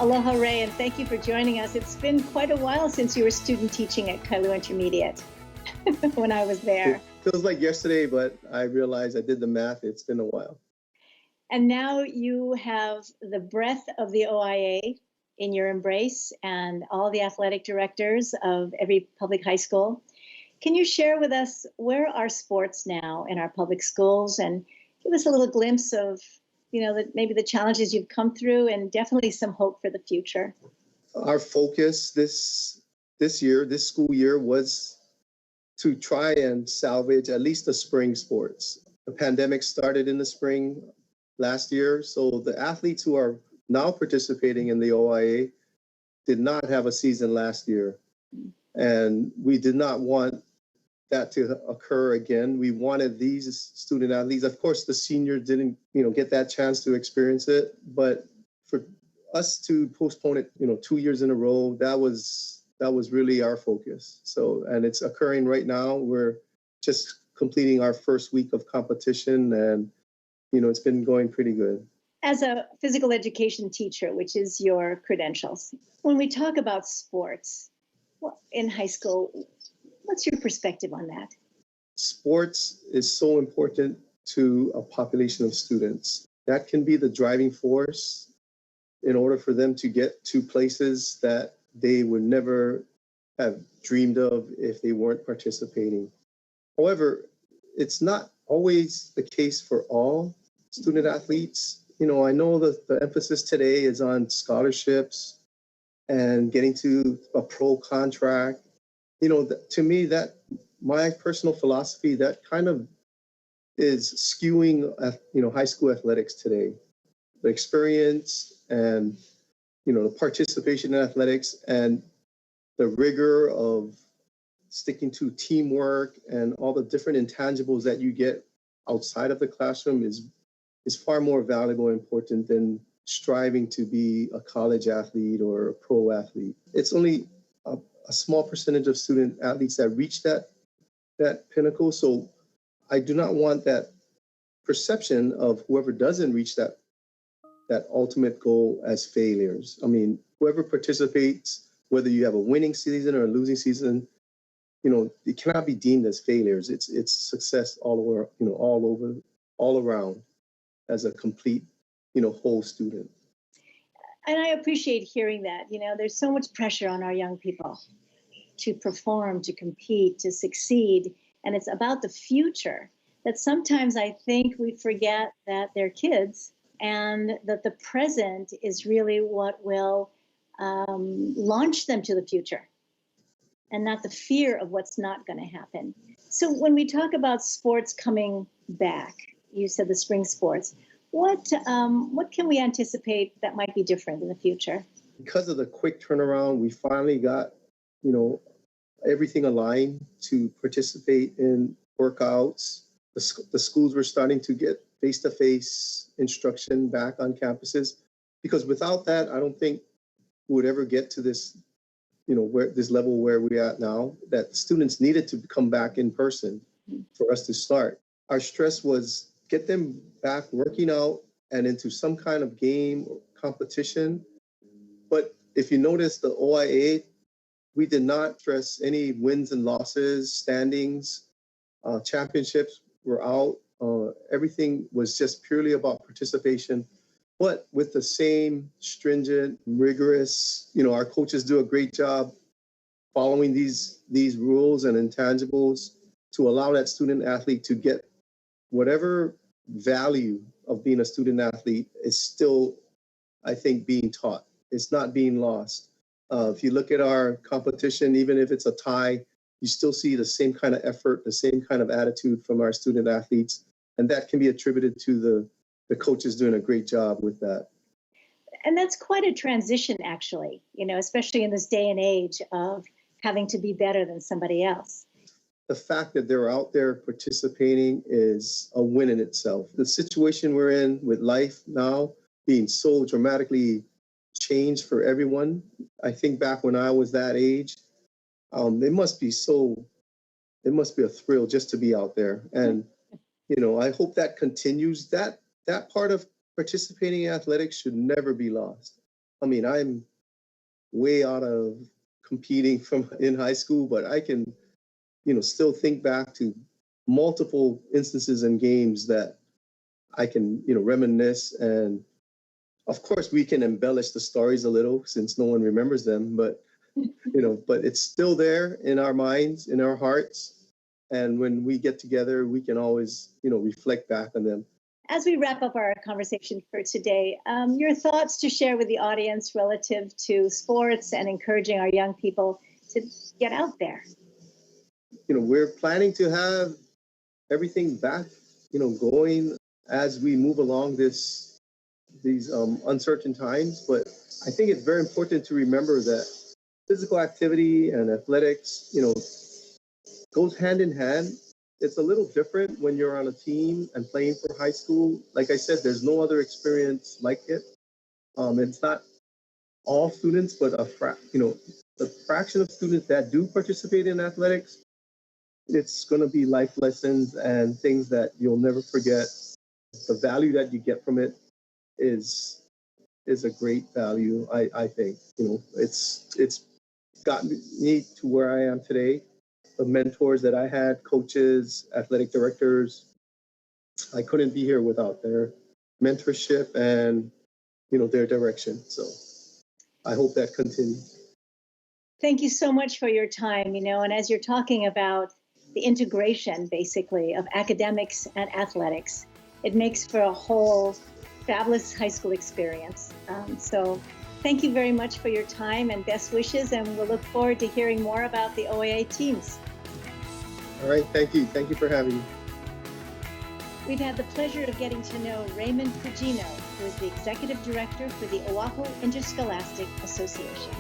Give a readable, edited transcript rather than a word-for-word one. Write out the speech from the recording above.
Aloha, Ray, and thank you for joining us. It's been quite a while since you were student teaching at Ō'ahu Intermediate when I was there. It feels like yesterday, but I realized I did the math. It's been a while. And now you have the breadth of the OIA in your embrace and all the athletic directors of every public high school. Can you share with us where are sports now in our public schools and give us a little glimpse of maybe the challenges you've come through and definitely some hope for the future? Our focus this school year, was to try and salvage at least the spring sports. The pandemic started in the spring last year, so the athletes who are now participating in the OIA did not have a season last year. And we did not want that to occur again. We wanted these student athletes, of course, the seniors didn't, get that chance to experience it, but for us to postpone it, 2 years in a row, that was really our focus. So, and it's occurring right now. We're just completing our first week of competition, and, it's been going pretty good. As a physical education teacher, which is your credentials, when we talk about sports in high school, what's your perspective on that? Sports is so important to a population of students. That can be the driving force in order for them to get to places that they would never have dreamed of if they weren't participating. However, it's not always the case for all student athletes. I know that the emphasis today is on scholarships and getting to a pro contract. To me, that my personal philosophy, that kind of is skewing, high school athletics today. The experience and, the participation in athletics and the rigor of sticking to teamwork and all the different intangibles that you get outside of the classroom is far more valuable and important than striving to be a college athlete or a pro athlete. It's only a small percentage of student athletes that reach that pinnacle. So I do not want that perception of whoever doesn't reach that ultimate goal as failures. I mean, whoever participates, whether you have a winning season or a losing season, it cannot be deemed as failures. It's success all around as a complete, whole student. And I appreciate hearing that. There's so much pressure on our young people to perform, to compete, to succeed. And it's about the future that sometimes I think we forget that they're kids and that the present is really what will launch them to the future and not the fear of what's not going to happen. So when we talk about sports coming back, you said the spring sports, what can we anticipate that might be different in the future? Because of the quick turnaround, we finally got, everything aligned to participate in workouts. The schools were starting to get face-to-face instruction back on campuses, because without that, I don't think we would ever get to this, this level where we're at now, that students needed to come back in person for us to start. Our stress was get them back working out and into some kind of game or competition. But if you notice the OIA, we did not stress any wins and losses, standings, championships were out. Everything was just purely about participation, but with the same stringent, rigorous, our coaches do a great job following these rules and intangibles to allow that student athlete to get whatever value of being a student athlete is still, I think, being taught. It's not being lost. If you look at our competition, even if it's a tie, you still see the same kind of effort, the same kind of attitude from our student athletes. And that can be attributed to the coaches doing a great job with that. And that's quite a transition, actually, especially in this day and age of having to be better than somebody else. The fact that they're out there participating is a win in itself. The situation we're in with life now being so dramatically changed for everyone. I think back when I was that age, it must be a thrill just to be out there. And, I hope that continues. That part of participating in athletics should never be lost. I mean, I'm way out of competing from in high school, but I can, still think back to multiple instances and games that I can, reminisce. And of course, we can embellish the stories a little since no one remembers them, but, but it's still there in our minds, in our hearts. And when we get together, we can always, reflect back on them. As we wrap up our conversation for today, your thoughts to share with the audience relative to sports and encouraging our young people to get out there. We're planning to have everything back, going as we move along these uncertain times. But I think it's very important to remember that physical activity and athletics, goes hand in hand. It's a little different when you're on a team and playing for high school. Like I said, there's no other experience like it. It's not all students, but the fraction of students that do participate in athletics, it's going to be life lessons and things that you'll never forget. The value that you get from it is a great value, I think. It's gotten me to where I am today. The mentors that I had, coaches, athletic directors, I couldn't be here without their mentorship and, their direction. So I hope that continues. Thank you so much for your time, and as you're talking about the integration, basically, of academics and athletics, it makes for a whole fabulous high school experience. So thank you very much for your time and best wishes, and we'll look forward to hearing more about the OAA teams. All right, thank you. Thank you for having me. We've had the pleasure of getting to know Raymond Fujino, who is the Executive Director for the Oʻahu Interscholastic Association.